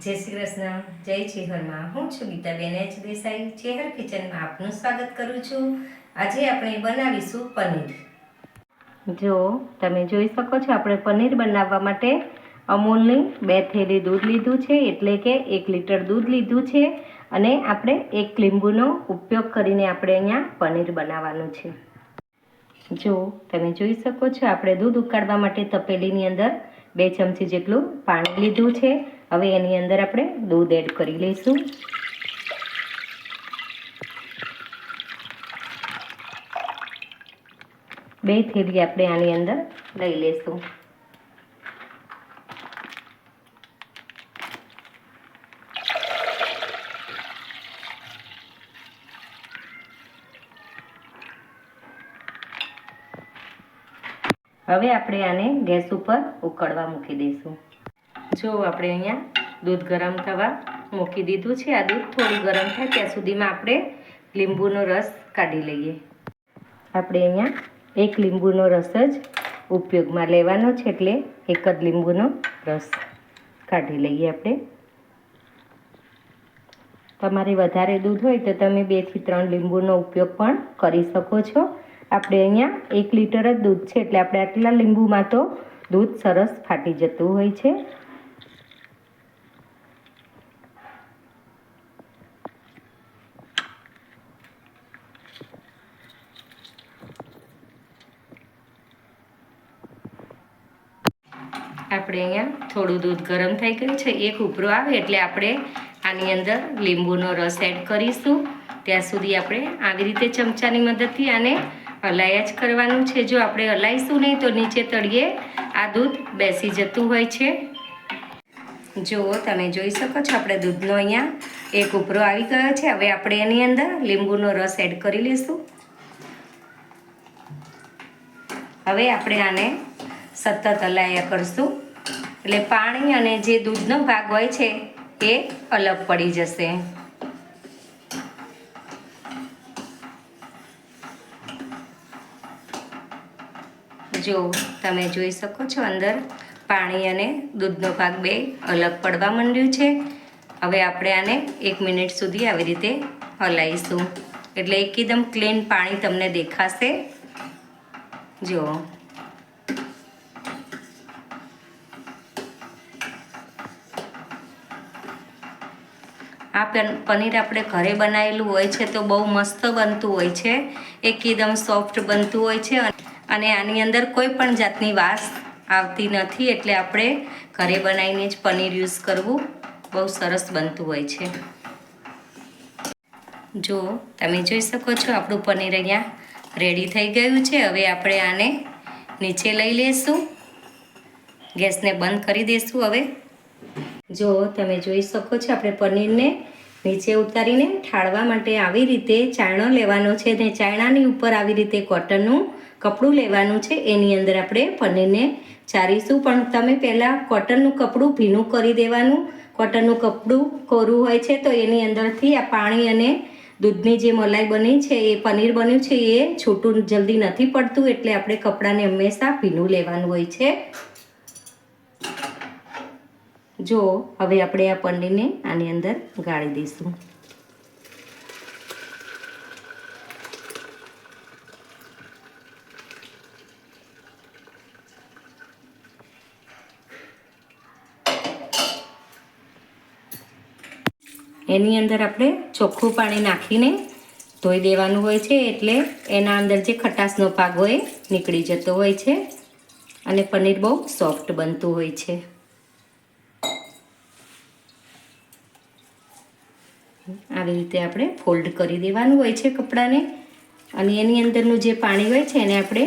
જય શ્રી કૃષ્ણ, જય ચેહરમાં. હું છું ગીતાબેન એચ દેસાઈ. ચેહર કિચનમાં આપનું સ્વાગત કરું છું. આજે આપણે બનાવીશું પનીર. જો તમે જોઈ શકો છો, આપણે પનીર બનાવવા માટે અમૂલની 2 થેલી દૂધ લીધું છે, એટલે કે 1 લીટર દૂધ લીધું છે. અને આપણે 1 લીંબુનો ઉપયોગ કરીને આપણે અહીંયા પનીર બનાવવાનું છે. જો તમે જોઈ શકો છો, આપણે દૂધ ઉકાળવા માટે તપેલીની અંદર 2 ચમચી જેટલું પાણી લીધું છે. હવે એની અંદર આપણે દૂધ એડ કરી લઈશું. બે થેલી આપણે આની અંદર લઈ લઈશું. હવે આપણે આને ગેસ ઉપર ઉકળવા મૂકી દઈશું. જો આપણે અહીંયા દૂધ ગરમ થવા મૂકી દીધું છે. આ દૂધ થોડું ગરમ થાય ત્યાં સુધીમાં આપણે લીંબુનો રસ કાઢી લઈએ. આપણે અહીંયા 1 લીંબુનો રસ જ ઉપયોગમાં લેવાનો છે, એટલે 1 જ લીંબુનો રસ કાઢી લઈએ આપણે. તમારે વધારે દૂધ હોય તો તમે 2 થી 3 લીંબુનો ઉપયોગ પણ કરી શકો છો. આપણે અહીંયા 1 લીટર જ દૂધ છે, એટલે આપણે આટલા લીંબુમાં તો દૂધ સરસ ફાટી જતું હોય છે. આપણે અહીંયા થોડું દૂધ ગરમ થઈ ગયું છે. એક ઉભરો આવે એટલે આપણે આની અંદર લીંબુનો રસ એડ કરીશું. ત્યાં સુધી આપણે આવી રીતે ચમચાની મદદથી આને હલાયા જ કરવાનું છે. જો આપણે હલાઈશું નહીં તો નીચે તળિયે આ દૂધ બેસી જતું હોય છે. જો તમે જોઈ શકો છો, આપણે દૂધનો અહીંયા એક ઉભરો આવી ગયો છે. હવે આપણે એની અંદર લીંબુનો રસ એડ કરી લઈશું. હવે આપણે આને સતત હલાયા કરશું, એટલે પાણી અને જે દૂધનો ભાગ હોય છે એ અલગ પડી જશે. જો તમે જોઈ શકો છો, અંદર પાણી અને દૂધનો ભાગ બે અલગ પડવા માંડ્યું છે. હવે આપણે આને 1 મિનિટ સુધી આવી રીતે હલાવીશું, એટલે એકદમ ક્લીન પાણી તમને દેખાશે. જો આ પનીર આપણે ઘરે બનાવેલું હોય છે તો બહુ મસ્ત બનતું હોય છે, એકદમ સોફ્ટ બનતું હોય છે. અને આની અંદર કોઈ પણ જાતની વાસ આવતી નથી, એટલે આપણે ઘરે બનાવીને જ પનીર યુઝ કરવું બહુ સરસ બનતું હોય છે. જો તમે જોઈ શકો છો, આપણું પનીર અહીંયા રેડી થઈ ગયું છે. હવે આપણે આને નીચે લઈ લઈશું, ગેસને બંધ કરી દઈશું. હવે જો તમે જોઈ શકો છો, આપણે પનીરને નીચે ઉતારીને ઠાળવા માટે આવી રીતે ચાયણો લેવાનો છે, ને ચાયણાની ઉપર આવી રીતે કોટનનું કપડું લેવાનું છે. એની અંદર આપણે પનીરને ચારીશું. પણ તમે પહેલાં કોટનનું કપડું ભીનું કરી દેવાનું. કોટનનું કપડું કોરું હોય છે તો એની અંદરથી આ પાણી અને દૂધની જે મલાઈ બની છે, એ પનીર બન્યું છે, એ છૂટું જલ્દી નથી પડતું, એટલે આપણે કપડાને હંમેશા ભીનું લેવાનું હોય છે. જો હવે આપણે આ પનીરને આની અંદર ગાળી દઈશું. એની અંદર આપણે ચોખ્ખું પાણી નાખીને ધોઈ દેવાનું હોય છે, એટલે એના અંદર જે ખટાશનો ભાગ હોય નીકળી જતો હોય છે અને પનીર બહુ સોફ્ટ બનતું હોય છે. આવી રીતે આપણે ફોલ્ડ કરી દેવાનું હોય છે કપડાને, અને એની અંદરનું જે પાણી હોય છે એને આપણે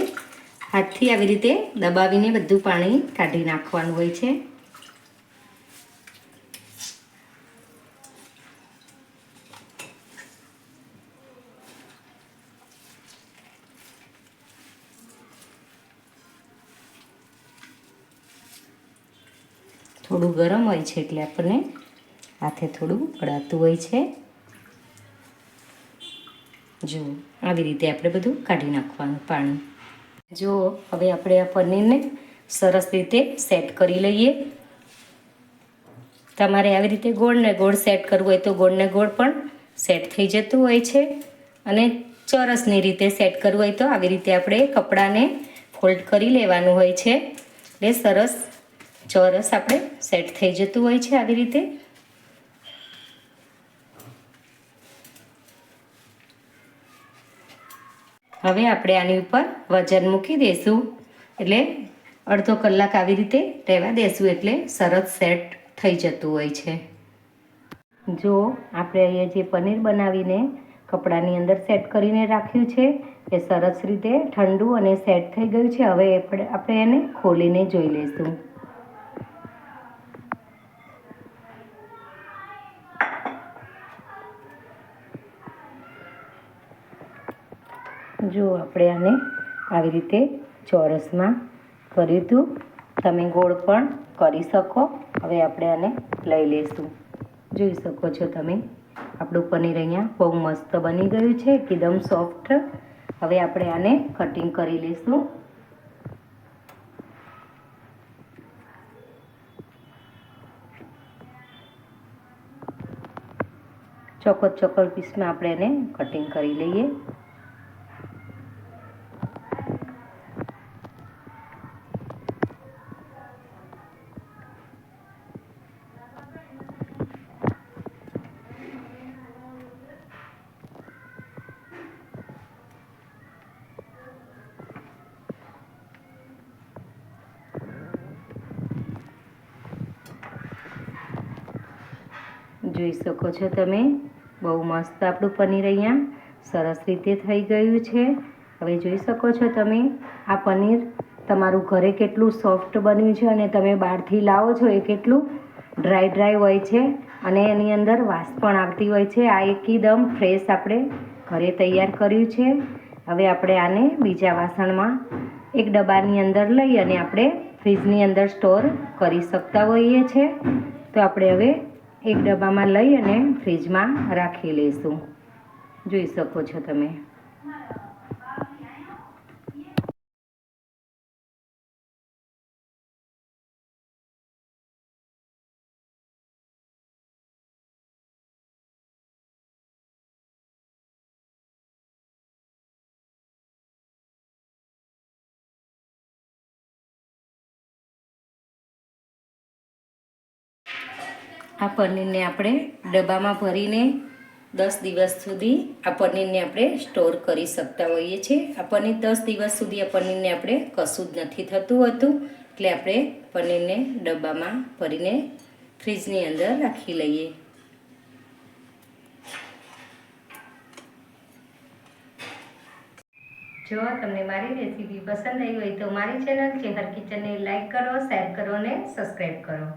હાથથી આવી રીતે દબાવીને બધું પાણી કાઢી નાખવાનું હોય છે. થોડું ગરમ હોય છે એટલે આપણને હાથે થોડું અડાતું હોય છે. જો આવી રીતે આપણે બધું કાઢી નાખવાનું પાણી. જો હવે આપણે આ પનીરને સરસ રીતે સેટ કરી લઈએ. તમારે આવી રીતે ગોળને ગોળ સેટ કરવું હોય તો ગોળને ગોળ પણ સેટ થઈ જતું હોય છે, અને ચોરસની રીતે સેટ કરવું હોય તો આવી રીતે આપણે કપડાને ફોલ્ડ કરી લેવાનું હોય છે, એટલે સરસ ચોરસ આપણે સેટ થઈ જતું હોય છે આવી રીતે. હવે આપણે આની ઉપર વજન મૂકી દઈશું, એટલે અડધો કલાક આવી રીતે રહેવા દેશું એટલે સરસ સેટ થઈ જતું હોય છે. જો આપણે અહીંયા જે પનીર બનાવીને કપડાની અંદર સેટ કરીને રાખ્યું છે એ સરસ રીતે ઠંડુ અને સેટ થઈ ગયું છે. હવે આપણે એને ખોલીને જોઈ લઈશું. જો આપણે આને આવી રીતે ચોરસમાં કર્યું હતું, તમે ગોળ પણ કરી શકો. હવે આપણે આને લઈ લઈશું. જોઈ શકો છો તમે, આપણું પનીર અહીંયા બહુ મસ્ત બની ગયું છે, એકદમ સોફ્ટ. હવે આપણે આને કટિંગ કરી લઈશું. ચોકોર પીસમાં આપણે એને કટિંગ કરી લઈએ. જોઈ શકો છો તમે, બહુ મસ્ત આપણું પનીર અહીંયા સરસ રીતે થઈ ગયું છે. હવે જોઈ શકો છો તમે, આ પનીર તમારું ઘરે કેટલું સોફ્ટ બન્યું છે, અને તમે બહારથી લાવો છો એ કેટલું ડ્રાય હોય છે, અને એની અંદર વાસ પણ આવતી હોય છે. આ એકદમ ફ્રેશ આપણે ઘરે તૈયાર કર્યું છે. હવે આપણે આને બીજા વાસણમાં એક ડબ્બાની અંદર લઈ અને આપણે ફ્રીજની અંદર સ્ટોર કરી શકતા હોઈએ છીએ. તો આપણે હવે એક ડબ્બામાં લઈ અને ફ્રીજમાં રાખી લઈશું. જોઈ શકો છો તમે. આ પનીરને આપણે ડબ્બામાં ભરીને 10 દિવસ સુધી આ પનીરને આપણે સ્ટોર કરી શકતા હોઈએ છીએ. આ પનીર 10 દિવસ સુધી આ પનીરને આપણે કશું જ નથી થતું હતું, એટલે આપણે પનીરને ડબ્બામાં ભરીને ફ્રીજની અંદર રાખી લઈએ. જો તમને મારી રેસીપી પસંદ આવી હોય તો મારી ચેનલ ચેહર કિચનને લાઈક કરો, શેર કરો અને સબસ્ક્રાઈબ કરો.